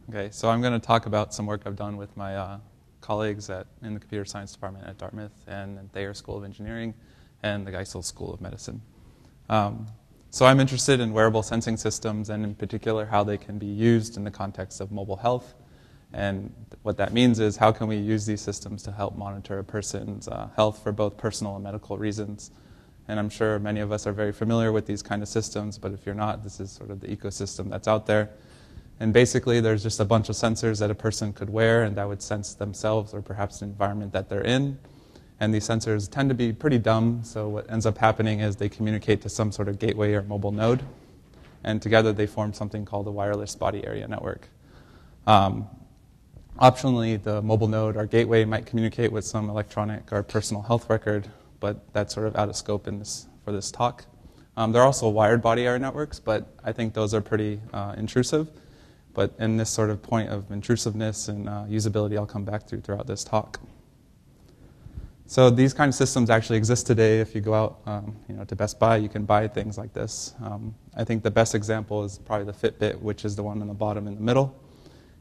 Okay, so I'm going to talk about some work I've done with my colleagues in the computer science department at Dartmouth and at Thayer School of Engineering and the Geisel School of Medicine. So I'm interested in wearable sensing systems and in particular how they can be used in the context of mobile health. And what that means is how can we use these systems to help monitor a person's health for both personal and medical reasons. And I'm sure many of us are very familiar with these kind of systems, but if you're not, this is sort of the ecosystem that's out there. And basically, there's just a bunch of sensors that a person could wear, and that would sense themselves or perhaps the environment that they're in. And these sensors tend to be pretty dumb, so what ends up happening is they communicate to some sort of gateway or mobile node, and together they form something called a wireless body area network. Optionally, the mobile node or gateway might communicate with some electronic or personal health record, but that's sort of out of scope for this talk. There are also wired body area networks, but I think those are pretty intrusive. But in this sort of point of intrusiveness and usability, I'll come back to throughout this talk. So these kind of systems actually exist today. If you go out to Best Buy, you can buy things like this. I think the best example is probably the Fitbit, which is the one on the bottom in the middle.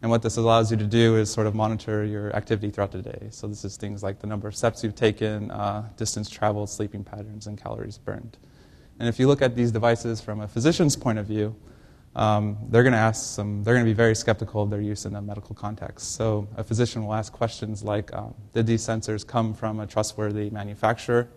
And what this allows you to do is sort of monitor your activity throughout the day. So this is things like the number of steps you've taken, distance traveled, sleeping patterns, and calories burned. And if you look at these devices from a physician's point of view, they're going to be very skeptical of their use in a medical context. So a physician will ask questions like, did these sensors come from a trustworthy manufacturer?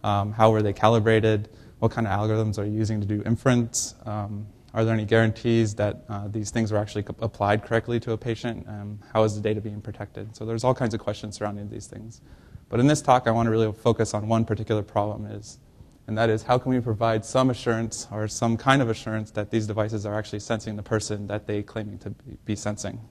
How were they calibrated? What kind of algorithms are you using to do inference? Are there any guarantees that these things were actually applied correctly to a patient? How is the data being protected? So there's all kinds of questions surrounding these things. But in this talk, I want to really focus on one particular problem, and that is how can we provide some assurance or some kind of assurance that these devices are actually sensing the person that they're claiming to be sensing.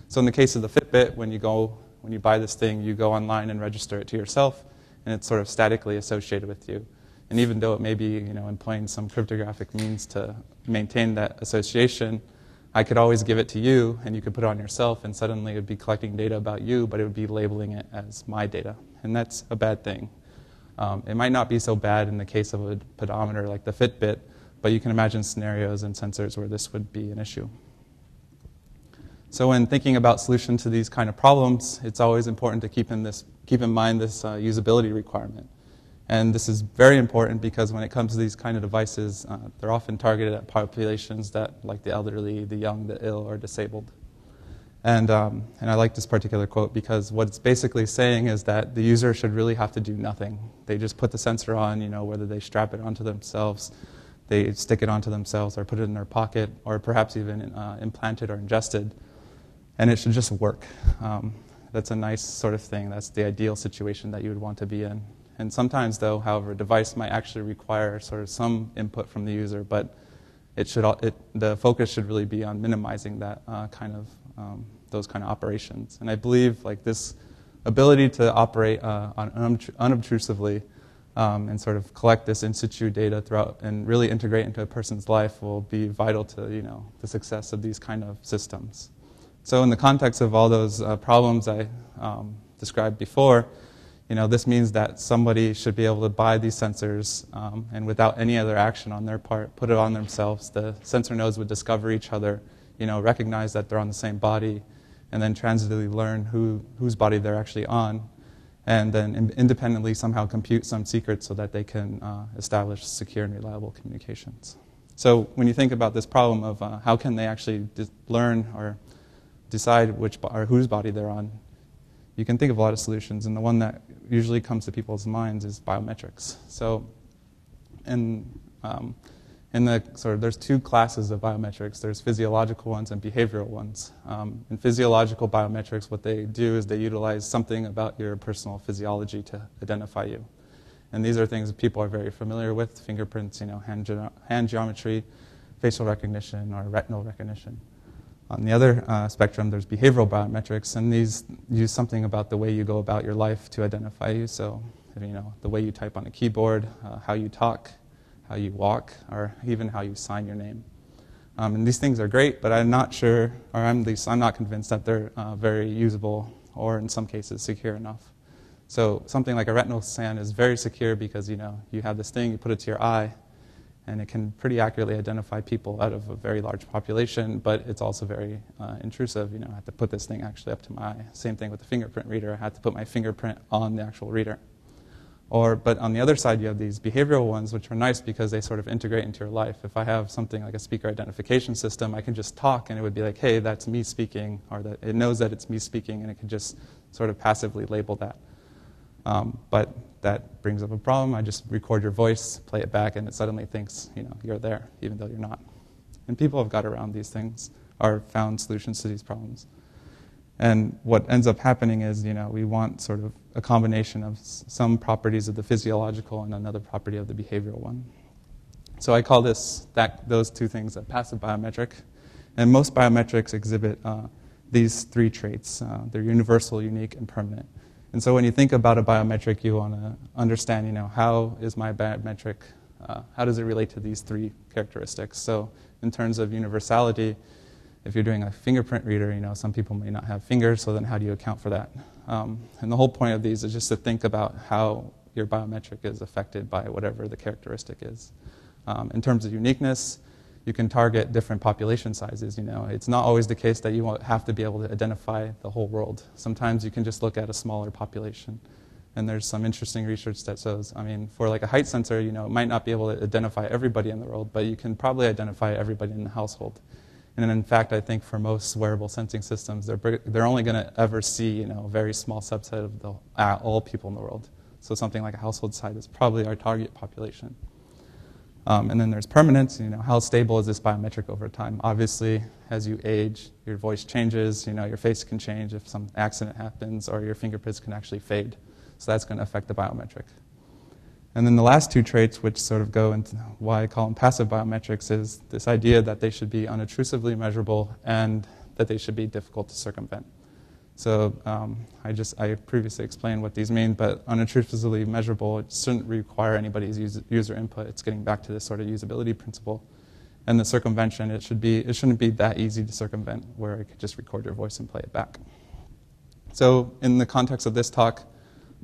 So in the case of the Fitbit, when you buy this thing, you go online and register it to yourself, and it's sort of statically associated with you. And even though it may be employing some cryptographic means to maintain that association, I could always give it to you, and you could put it on yourself, and suddenly it would be collecting data about you, but it would be labeling it as my data. And that's a bad thing. It might not be so bad in the case of a pedometer like the Fitbit, but you can imagine scenarios and sensors where this would be an issue. So when thinking about solutions to these kind of problems, it's always important to keep in mind this usability requirement. And this is very important because when it comes to these kind of devices, they're often targeted at populations that, like the elderly, the young, the ill, or disabled. And I like this particular quote because what it's basically saying is that the user should really have to do nothing. They just put the sensor on, whether they strap it onto themselves, they stick it onto themselves, or put it in their pocket, or perhaps even implanted or ingested, and it should just work. That's a nice sort of thing. That's the ideal situation that you would want to be in. And sometimes, though, however, a device might actually require sort of some input from the user, but the focus should really be on minimizing that those kind of operations. And I believe this ability to operate unobtrusively and sort of collect this in situ data throughout and really integrate into a person's life will be vital to the success of these kind of systems. So in the context of all those problems I described before, this means that somebody should be able to buy these sensors and without any other action on their part, put it on themselves. The sensor nodes would discover each other, recognize that they're on the same body, and then transitively learn whose body they're actually on, and then independently somehow compute some secrets so that they can establish secure and reliable communications. So when you think about this problem of how can they actually learn or decide whose body they're on, you can think of a lot of solutions, and the one that usually comes to people's minds is biometrics. So there's two classes of biometrics. There's physiological ones and behavioral ones. In physiological biometrics, what they do is they utilize something about your personal physiology to identify you. And these are things that people are very familiar with: fingerprints, hand geometry, facial recognition, or retinal recognition. On the other spectrum, there's behavioral biometrics, and these use something about the way you go about your life to identify you. So, the way you type on a keyboard, how you talk, how you walk, or even how you sign your name. And these things are great, but I'm not sure, or I'm not convinced that they're very usable or in some cases secure enough. So something like a retinal scan is very secure because you have this thing, you put it to your eye, And it can pretty accurately identify people out of a very large population, but it's also very intrusive. I have to put this thing actually up to my eye. Same thing with the fingerprint reader. I had to put my fingerprint on the actual reader. But on the other side, you have these behavioral ones, which are nice because they sort of integrate into your life. If I have something like a speaker identification system, I can just talk, and it would be like, hey, that's me speaking, or that it knows that it's me speaking, and it can just sort of passively label that. But that brings up a problem. I just record your voice, play it back, and it suddenly thinks, you're there, even though you're not. And people have got around these things, or found solutions to these problems. And what ends up happening is, we want sort of a combination of some properties of the physiological and another property of the behavioral one. So I call those two things a passive biometric. And most biometrics exhibit these three traits. They're universal, unique, and permanent. And so when you think about a biometric, you want to understand, how is my biometric, how does it relate to these three characteristics? So in terms of universality, if you're doing a fingerprint reader, some people may not have fingers, so then how do you account for that? And the whole point of these is just to think about how your biometric is affected by whatever the characteristic is. In terms of uniqueness, you can target different population sizes. It's not always the case that you won't have to be able to identify the whole world. Sometimes you can just look at a smaller population. And there's some interesting research that shows, for like a height sensor, it might not be able to identify everybody in the world, but you can probably identify everybody in the household. And in fact, I think for most wearable sensing systems, they're only going to ever see a very small subset of all people in the world. So something like a household size is probably our target population. And then there's permanence. How stable is this biometric over time? Obviously, as you age, your voice changes. Your face can change if some accident happens, or your fingerprints can actually fade. So that's going to affect the biometric. And then the last two traits, which sort of go into why I call them passive biometrics, is this idea that they should be unobtrusively measurable and that they should be difficult to circumvent. So I previously explained what these mean, but unobtrusively measurable, it shouldn't require anybody's user input. It's getting back to this sort of usability principle. And the circumvention, it shouldn't be that easy to circumvent, where I could just record your voice and play it back. So in the context of this talk,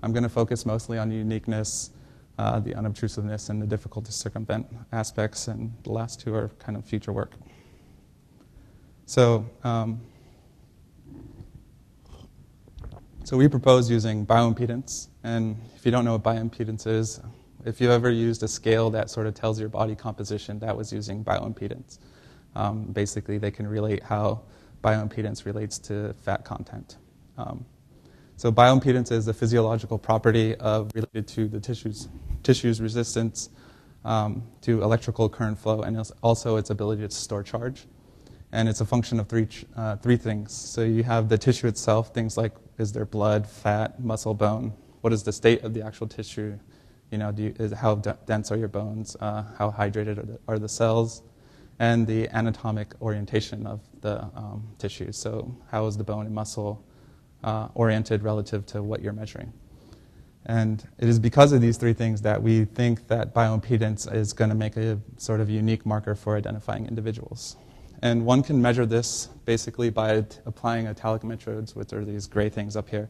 I'm going to focus mostly on uniqueness, the unobtrusiveness, and the difficult to circumvent aspects, and the last two are kind of future work. So we propose using bioimpedance, and if you don't know what bioimpedance is, if you ever used a scale that sort of tells your body composition, that was using bioimpedance. Basically, they can relate how bioimpedance relates to fat content. So bioimpedance is a physiological property related to the tissue's resistance to electrical current flow, and also its ability to store charge. And it's a function of three things. So you have the tissue itself, things like, is there blood, fat, muscle, bone? What is the state of the actual tissue? How dense are your bones? How hydrated are the cells? And the anatomic orientation of the tissue. So how is the bone and muscle oriented relative to what you're measuring? And it is because of these three things that we think that bioimpedance is going to make a sort of unique marker for identifying individuals. And one can measure this basically by applying italic electrodes, which are these gray things up here,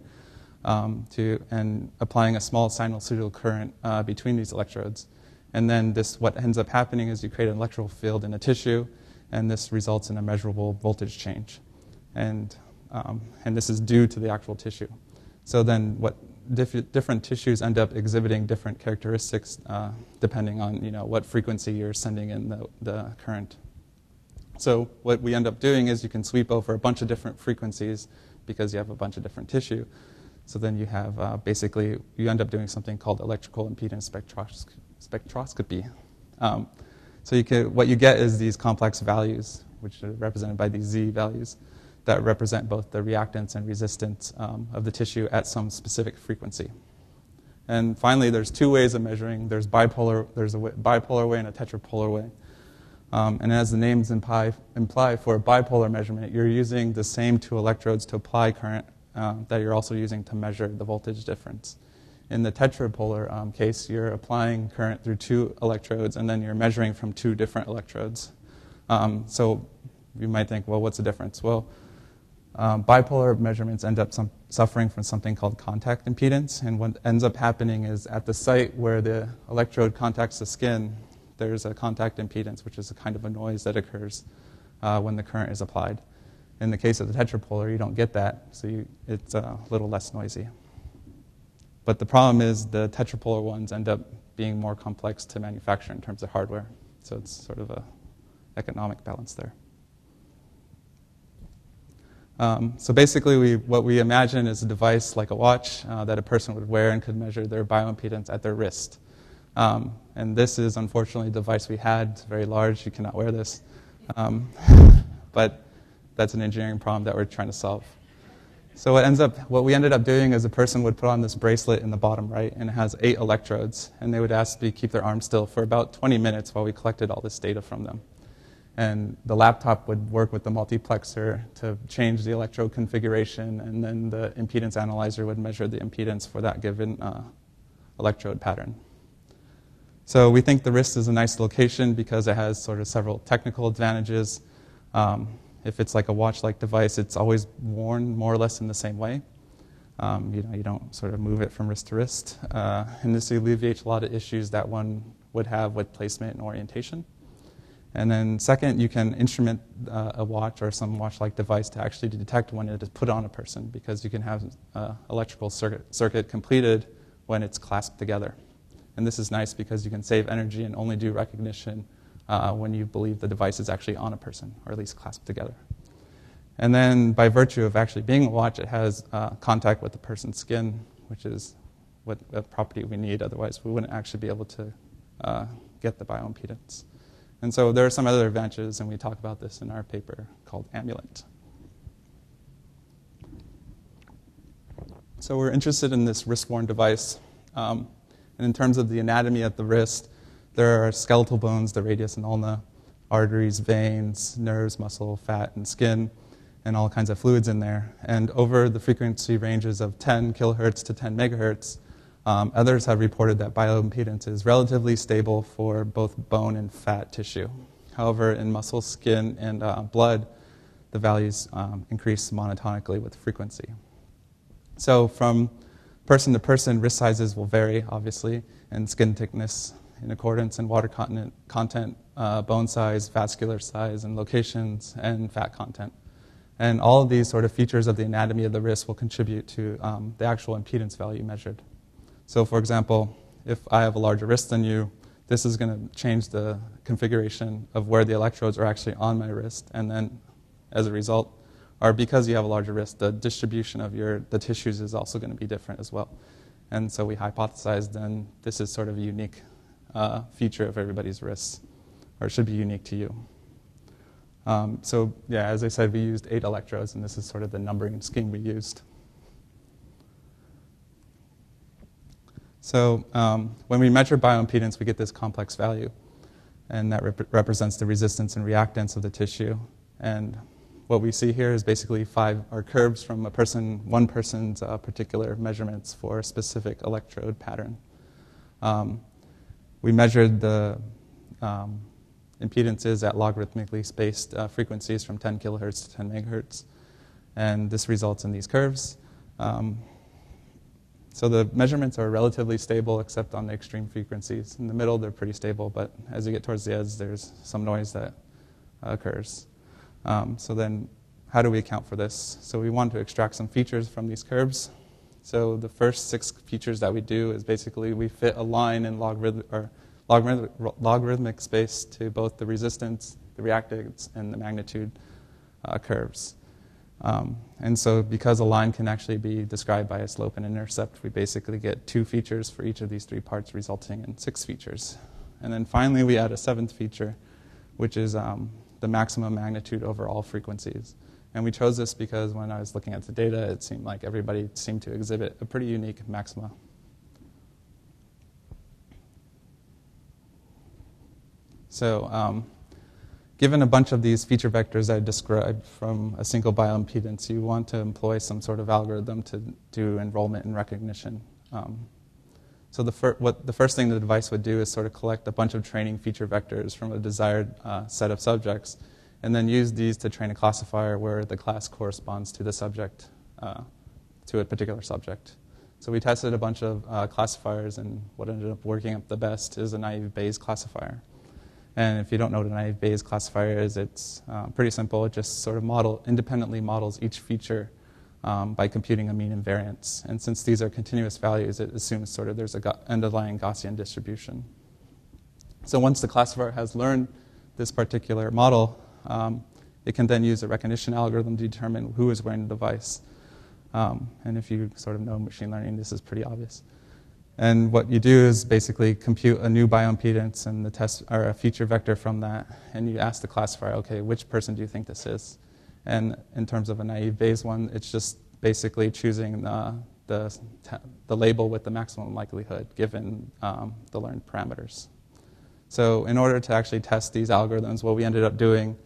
and applying a small sinusoidal current between these electrodes. And then what ends up happening is you create an electrical field in a tissue, and this results in a measurable voltage change. And this is due to the actual tissue. So then different tissues end up exhibiting different characteristics depending on what frequency you're sending in the current. So what we end up doing is you can sweep over a bunch of different frequencies because you have a bunch of different tissue. So then you have basically, you end up doing something called electrical impedance spectroscopy. So what you get is these complex values, which are represented by these Z values, that represent both the reactance and resistance of the tissue at some specific frequency. And finally, there's two ways of measuring. There's a bipolar way and a tetrapolar way. And as the names imply, for a bipolar measurement, you're using the same two electrodes to apply current that you're also using to measure the voltage difference. In the tetrapolar case, you're applying current through two electrodes, and then you're measuring from two different electrodes. So you might think, well, what's the difference? Well, bipolar measurements end up suffering from something called contact impedance, and what ends up happening is at the site where the electrode contacts the skin, there's a contact impedance, which is a kind of a noise that occurs when the current is applied. In the case of the tetrapolar, you don't get that, so it's a little less noisy. But the problem is the tetrapolar ones end up being more complex to manufacture in terms of hardware. So it's sort of a economic balance there. So basically, what we imagine is a device like a watch that a person would wear and could measure their bioimpedance at their wrist. And this is, unfortunately, a device we had. It's very large. You cannot wear this. But that's an engineering problem that we're trying to solve. So what we ended up doing is a person would put on this bracelet in the bottom right, and it has 8 electrodes. And they would ask me to keep their arm still for about 20 minutes while we collected all this data from them. And the laptop would work with the multiplexer to change the electrode configuration, and then the impedance analyzer would measure the impedance for that given electrode pattern. So we think the wrist is a nice location because it has sort of several technical advantages. If it's like a watch-like device, it's always worn more or less in the same way. You don't sort of move it from wrist to wrist. And this alleviates a lot of issues that one would have with placement and orientation. And then second, you can instrument a watch or some watch-like device to actually detect when it is put on a person, because you can have electrical circuit completed when it's clasped together. And this is nice because you can save energy and only do recognition when you believe the device is actually on a person, or at least clasped together. And then by virtue of actually being a watch, it has contact with the person's skin, which is what a property we need. Otherwise, we wouldn't actually be able to get the bioimpedance. And so there are some other advantages, and we talk about this in our paper called Amulet. So we're interested in this wrist-worn device. And in terms of the anatomy at the wrist, there are skeletal bones, the radius and ulna, arteries, veins, nerves, muscle, fat, and skin, and all kinds of fluids in there. And over the frequency ranges of 10 kilohertz to 10 megahertz, others have reported that bioimpedance is relatively stable for both bone and fat tissue. However, in muscle, skin, and blood, the values increase monotonically with frequency. So from person to person, wrist sizes will vary, obviously, and skin thickness in accordance, and water content, bone size, vascular size, and locations, and fat content. And all of these sort of features of the anatomy of the wrist will contribute to the actual impedance value measured. So for example, if I have a larger wrist than you, this is going to change the configuration of where the electrodes are actually on my wrist. And then as a result, or because you have a larger wrist, the distribution of the tissues is also going to be different as well. And so we hypothesized then this is sort of a unique feature of everybody's wrists, or it should be unique to you. So yeah, as I said, we used 8 electrodes, and this is sort of the numbering scheme we used. So when we measure bioimpedance, we get this complex value, and that represents the resistance and reactance of the tissue. And what we see here is basically 5 curves from one person's particular measurements for a specific electrode pattern. We measured the impedances at logarithmically spaced frequencies from 10 kilohertz to 10 megahertz, and this results in these curves. So the measurements are relatively stable except on the extreme frequencies. In the middle, they're pretty stable, but as you get towards the edge, there's some noise that occurs. So then how do we account for this? So we want to extract some features from these curves. So the first 6 features that we do is basically we fit a line in logarithmic space to both the resistance, the reactance, and the magnitude curves. And so because a line can actually be described by a slope and intercept, we basically get 2 features for each of these 3 parts, resulting in 6 features. And then finally, we add a 7th feature, which is the maximum magnitude over all frequencies. And we chose this because when I was looking at the data, it seemed like everybody seemed to exhibit a pretty unique maxima. So given a bunch of these feature vectors I described from a single bioimpedance, you want to employ some sort of algorithm to do enrollment and recognition. So the first thing the device would do is sort of collect a bunch of training feature vectors from a desired set of subjects, and then use these to train a classifier where the class corresponds to the subject, to a particular subject. So we tested a bunch of classifiers, and what ended up working up the best is a naive Bayes classifier. And if you don't know what a naive Bayes classifier is, it's pretty simple. It just sort of independently models each feature by computing a mean and variance. And since these are continuous values, it assumes sort of there's an underlying Gaussian distribution. So once the classifier has learned this particular model, it can then use a recognition algorithm to determine who is wearing the device. And if you sort of know machine learning, this is pretty obvious. And what you do is basically compute a new bioimpedance and the test or a feature vector from that, and you ask the classifier, okay, which person do you think this is? And in terms of a naive Bayes one, it's just basically choosing the label with the maximum likelihood given the learned parameters. So in order to actually test these algorithms, what we ended up doing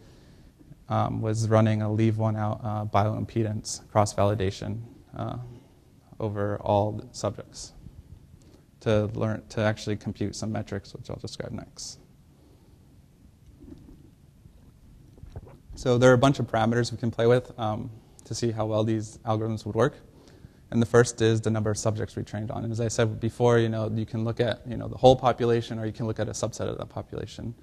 was running a leave one out bioimpedance cross-validation over all subjects to actually compute some metrics, which I'll describe next. So there are a bunch of parameters we can play with to see how well these algorithms would work. And the first is the number of subjects we trained on. And as I said before, you can look at the whole population, or you can look at a subset of that population,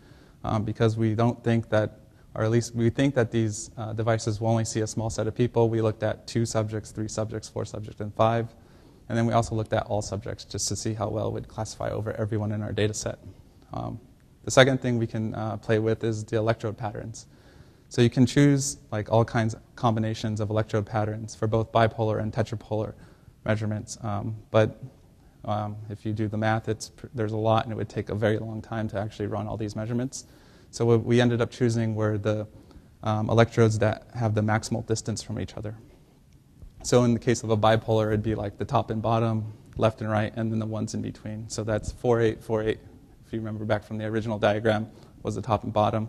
because we don't think that, or at least we think that these devices will only see a small set of people. We looked at 2 subjects, 3 subjects, 4 subjects, and 5. And then we also looked at all subjects just to see how well it would classify over everyone in our data set. The second thing we can play with is the electrode patterns. So you can choose like all kinds of combinations of electrode patterns for both bipolar and tetrapolar measurements. But if you do the math, there's a lot, and it would take a very long time to actually run all these measurements. So what we ended up choosing were the electrodes that have the maximal distance from each other. So in the case of a bipolar, it'd be like the top and bottom, left and right, and then the ones in between. So that's 4, 8, 4, 8. If you remember back from the original diagram, was the top and bottom.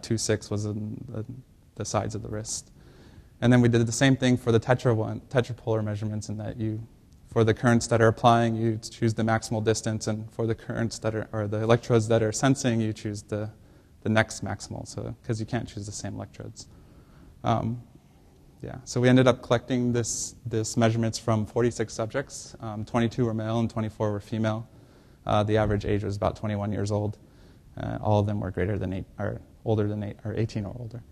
2, 6 was in the sides of the wrist. And then we did the same thing for the tetrapolar measurements, in that for the currents that are applying, you choose the maximal distance, and for the currents or the electrodes that are sensing, you choose the next maximal, because you can't choose the same electrodes. So we ended up collecting this measurements from 46 subjects. 22 were male and 24 were female. The average age was about 21 years old. All of them were greater than 8, or older than 8, or 18 or older.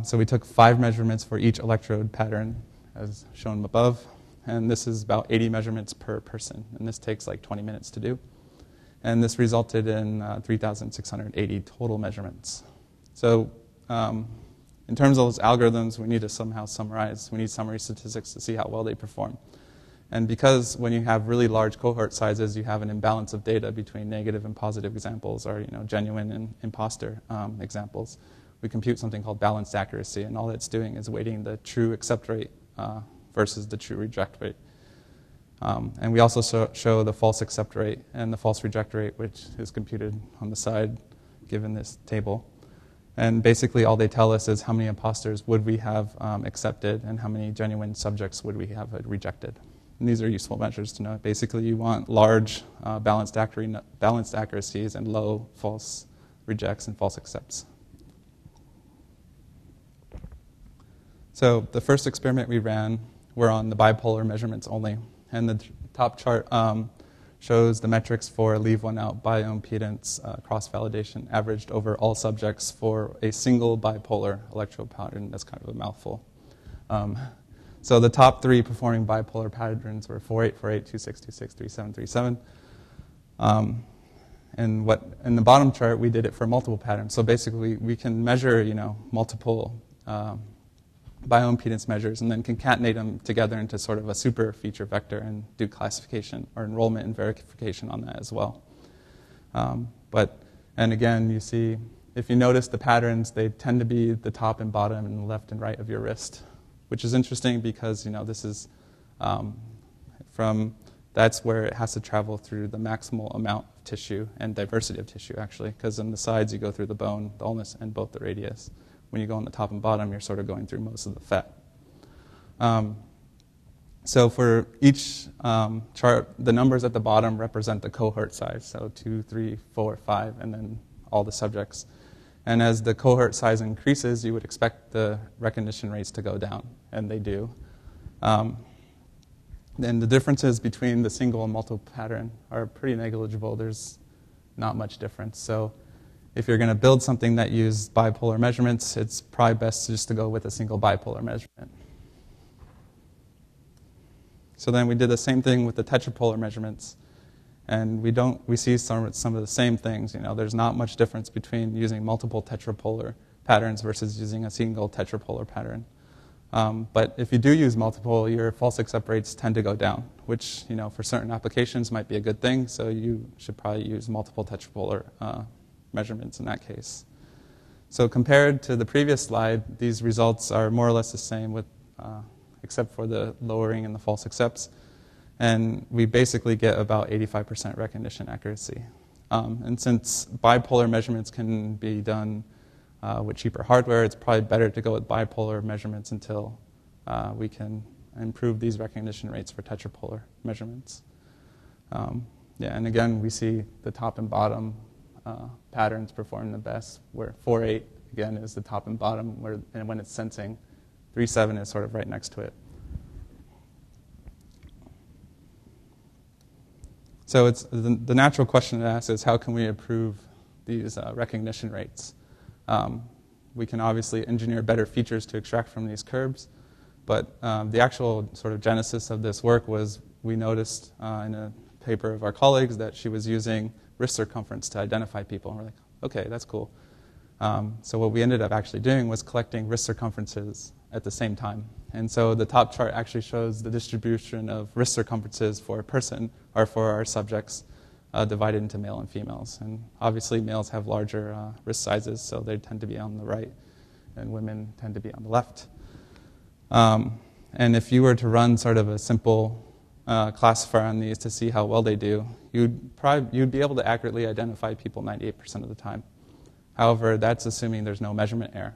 So we took 5 measurements for each electrode pattern, as shown above. And this is about 80 measurements per person. And this takes like 20 minutes to do. And this resulted in 3,680 total measurements. So in terms of those algorithms, we need to somehow summarize. We need summary statistics to see how well they perform. And because when you have really large cohort sizes, you have an imbalance of data between negative and positive examples, or genuine and imposter examples, we compute something called balanced accuracy. And all it's doing is weighting the true accept rate versus the true reject rate. And we also show the false accept rate and the false reject rate, which is computed on the side given this table. And basically all they tell us is how many imposters would we have accepted and how many genuine subjects would we have rejected. And these are useful measures to know. Basically you want large balanced accuracies and low false rejects and false accepts. So the first experiment we ran were on the bipolar measurements only. And the top chart shows the metrics for leave one out bioimpedance cross-validation averaged over all subjects for a single bipolar electrode pattern. That's kind of a mouthful. So the top 3 performing bipolar patterns were 48, 48, 26, 26, 37, 37. And in the bottom chart, we did it for multiple patterns. So basically, we can measure, multiple bioimpedance measures and then concatenate them together into sort of a super feature vector and do classification or enrollment and verification on that as well. And again, you see, if you notice the patterns, they tend to be the top and bottom and left and right of your wrist, which is interesting because, this is that's where it has to travel through the maximal amount of tissue and diversity of tissue, actually, because on the sides you go through the bone, the ulnus, and both the radius. When you go on the top and bottom, you're sort of going through most of the fat. So for each chart, the numbers at the bottom represent the cohort size, so 2, 3, 4, 5, and then all the subjects. And as the cohort size increases, you would expect the recognition rates to go down, and they do. Then the differences between the single and multiple pattern are pretty negligible. There's not much difference. So if you're going to build something that uses bipolar measurements, it's probably best just to go with a single bipolar measurement. So then we did the same thing with the tetrapolar measurements, and we see some of the same things. There's not much difference between using multiple tetrapolar patterns versus using a single tetrapolar pattern. But if you do use multiple, your false accept rates tend to go down, which for certain applications might be a good thing. So you should probably use multiple tetrapolar measurements in that case. So compared to the previous slide, these results are more or less the same, with except for the lowering in the false accepts. And we basically get about 85% recognition accuracy. And since bipolar measurements can be done with cheaper hardware, it's probably better to go with bipolar measurements until we can improve these recognition rates for tetrapolar measurements. And again, we see the top and bottom patterns perform the best, where 4.8, again, is the top and bottom, and when it's sensing, 3.7 is sort of right next to it. So it's the natural question to ask is, how can we improve these recognition rates? We can obviously engineer better features to extract from these curves, but the actual sort of genesis of this work was we noticed in a paper of our colleagues that she was using wrist circumference to identify people. And we're like, okay, that's cool. So what we ended up actually doing was collecting wrist circumferences at the same time. And so the top chart actually shows the distribution of wrist circumferences for a person, or for our subjects, divided into male and females. And obviously males have larger wrist sizes, so they tend to be on the right, and women tend to be on the left. And if you were to run sort of a simple classifier on these to see how well they do, you'd be able to accurately identify people 98% of the time. However, that's assuming there's no measurement error.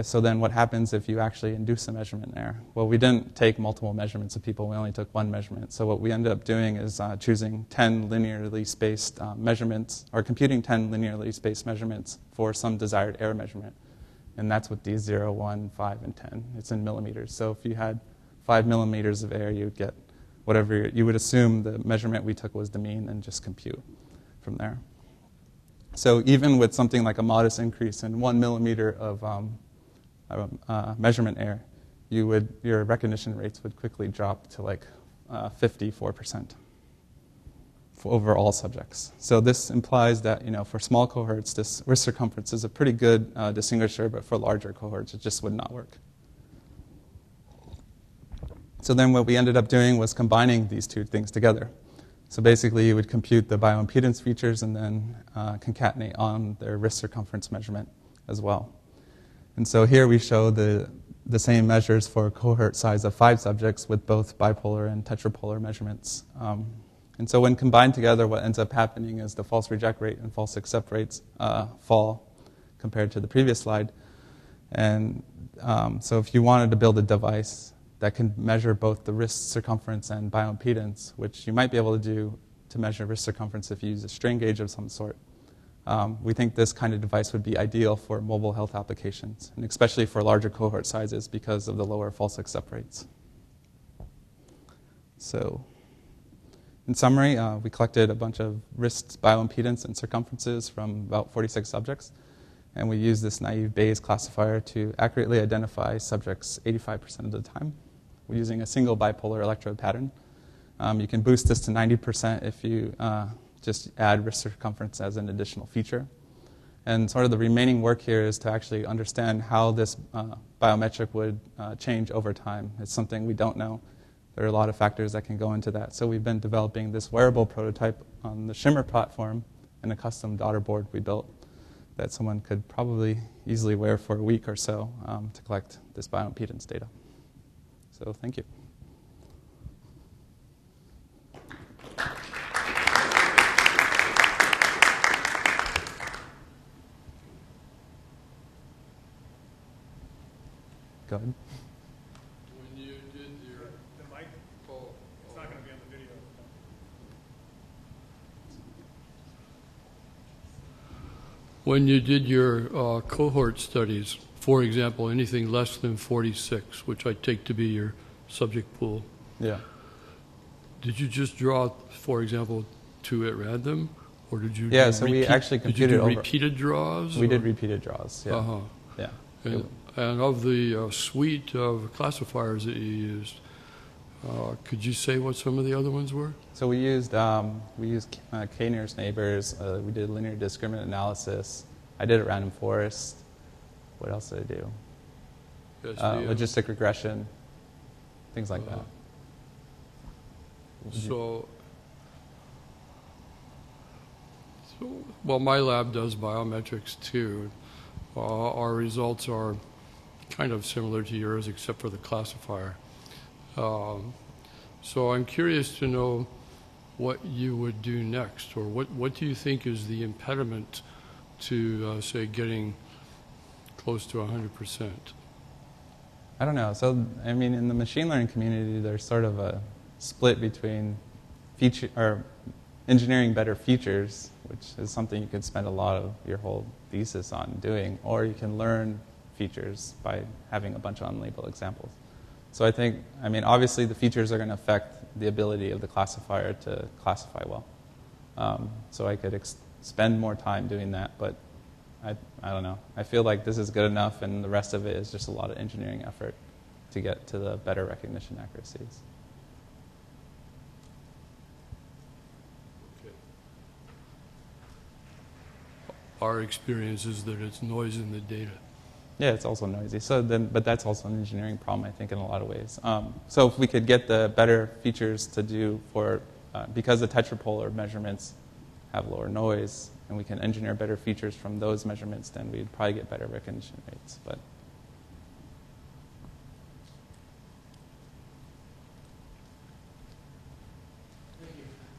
So then what happens if you actually induce a measurement error? Well, we didn't take multiple measurements of people. We only took one measurement. So what we ended up doing is choosing 10 linearly spaced measurements, or computing 10 linearly spaced measurements for some desired error measurement. And that's what these 0, 1, 5, and 10. It's in millimeters. So if you had 5 millimeters of error, you would get whatever you would assume the measurement we took was the mean, and just compute from there. So even with something like a modest increase in 1 millimeter of measurement error, your recognition rates would quickly drop to like 54% over all subjects. So this implies that for small cohorts, this wrist circumference is a pretty good distinguisher, but for larger cohorts, it just would not work. So then what we ended up doing was combining these two things together. So basically, you would compute the bioimpedance features and then concatenate on their wrist circumference measurement as well. And so here we show the same measures for a cohort size of 5 subjects with both bipolar and tetrapolar measurements. And so when combined together, what ends up happening is the false reject rate and false accept rates fall compared to the previous slide. And so if you wanted to build a device that can measure both the wrist circumference and bioimpedance, which you might be able to do to measure wrist circumference if you use a strain gauge of some sort, we think this kind of device would be ideal for mobile health applications, and especially for larger cohort sizes because of the lower false accept rates. So in summary, we collected a bunch of wrist bioimpedance and circumferences from about 46 subjects, and we used this naive Bayes classifier to accurately identify subjects 85% of the time. We're using a single bipolar electrode pattern. You can boost this to 90% if you just add wrist circumference as an additional feature. And sort of the remaining work here is to actually understand how this biometric would change over time. It's something we don't know. There are a lot of factors that can go into that. So we've been developing this wearable prototype on the Shimmer platform and a custom daughter board we built that someone could probably easily wear for a week or so to collect this bioimpedance data. So thank you. Go ahead. When you did your... The mic? Oh, It's not going to be on the video. When you did your cohort studies, for example, anything less than 46, which I take to be your subject pool, Yeah. did you just draw, for example, 2 at random, Or did you Yeah, do so we actually did you computed do over. repeated draws? We or? did repeated draws. Yeah. Uh-huh. Yeah. And of the suite of classifiers that you used, could you say what some of the other ones were? So we used k-nearest neighbors. We did linear discriminant analysis. I did a random forest. What else did I do? Yes, Logistic regression, things like that. So, well, my lab does biometrics too. Our results are kind of similar to yours except for the classifier. So I'm curious to know what you would do next, or what do you think is the impediment to, say, getting close to 100%? I don't know. So, I mean, in the machine learning community, there's sort of a split between engineering better features, which is something you could spend a lot of your whole thesis on doing, or you can learn features by having a bunch of unlabeled examples. So I think, I mean, obviously the features are going to affect the ability of the classifier to classify well. So I could spend more time doing that, but I don't know. I feel like this is good enough, and the rest of it is just a lot of engineering effort to get to the better recognition accuracies. Okay. Our experience is that it's noise in the data. Yeah, it's also noisy. So then, but that's also an engineering problem, I think, in a lot of ways. So if we could get the better features to do for, because the tetra-polar measurements have lower noise, and we can engineer better features from those measurements, then we'd probably get better recognition rates. But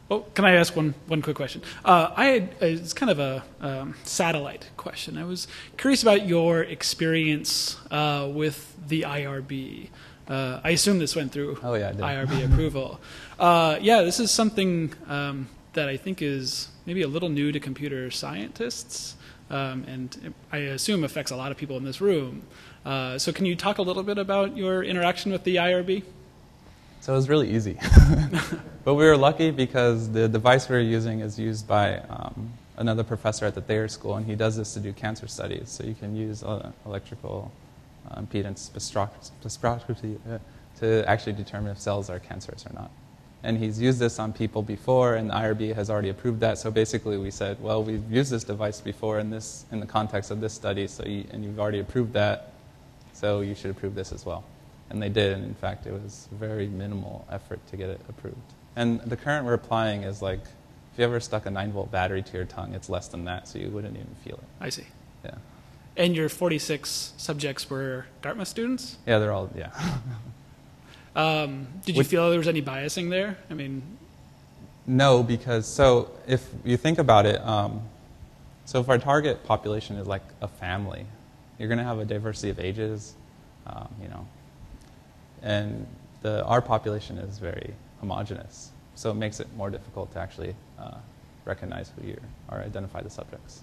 Oh, can I ask one quick question? It's kind of a satellite question. I was curious about your experience with the IRB. I assume this went through IRB approval. Yeah, this is something that I think is maybe a little new to computer scientists, and I assume affects a lot of people in this room. So can you talk a little bit about your interaction with the IRB? So it was really easy. But we were lucky because the device we were using is used by another professor at the Thayer School, and he does this to do cancer studies. So you can use electrical impedance spectroscopy to actually determine if cells are cancerous or not. And he's used this on people before, and the IRB has already approved that. So basically we said, well, we've used this device before in the context of this study, so and you've already approved that, so you should approve this as well. And they did, and in fact, it was very minimal effort to get it approved. And the current we're applying is like, if you ever stuck a 9-volt battery to your tongue, it's less than that, so you wouldn't even feel it. I see. Yeah. And your 46 subjects were Dartmouth students? Yeah, they're all, yeah. Did you feel there was any biasing there? I mean... No, because, so if you think about it, so if our target population is like a family, you're going to have a diversity of ages, and our population is very homogeneous, so it makes it more difficult to actually recognize who you are or identify the subjects.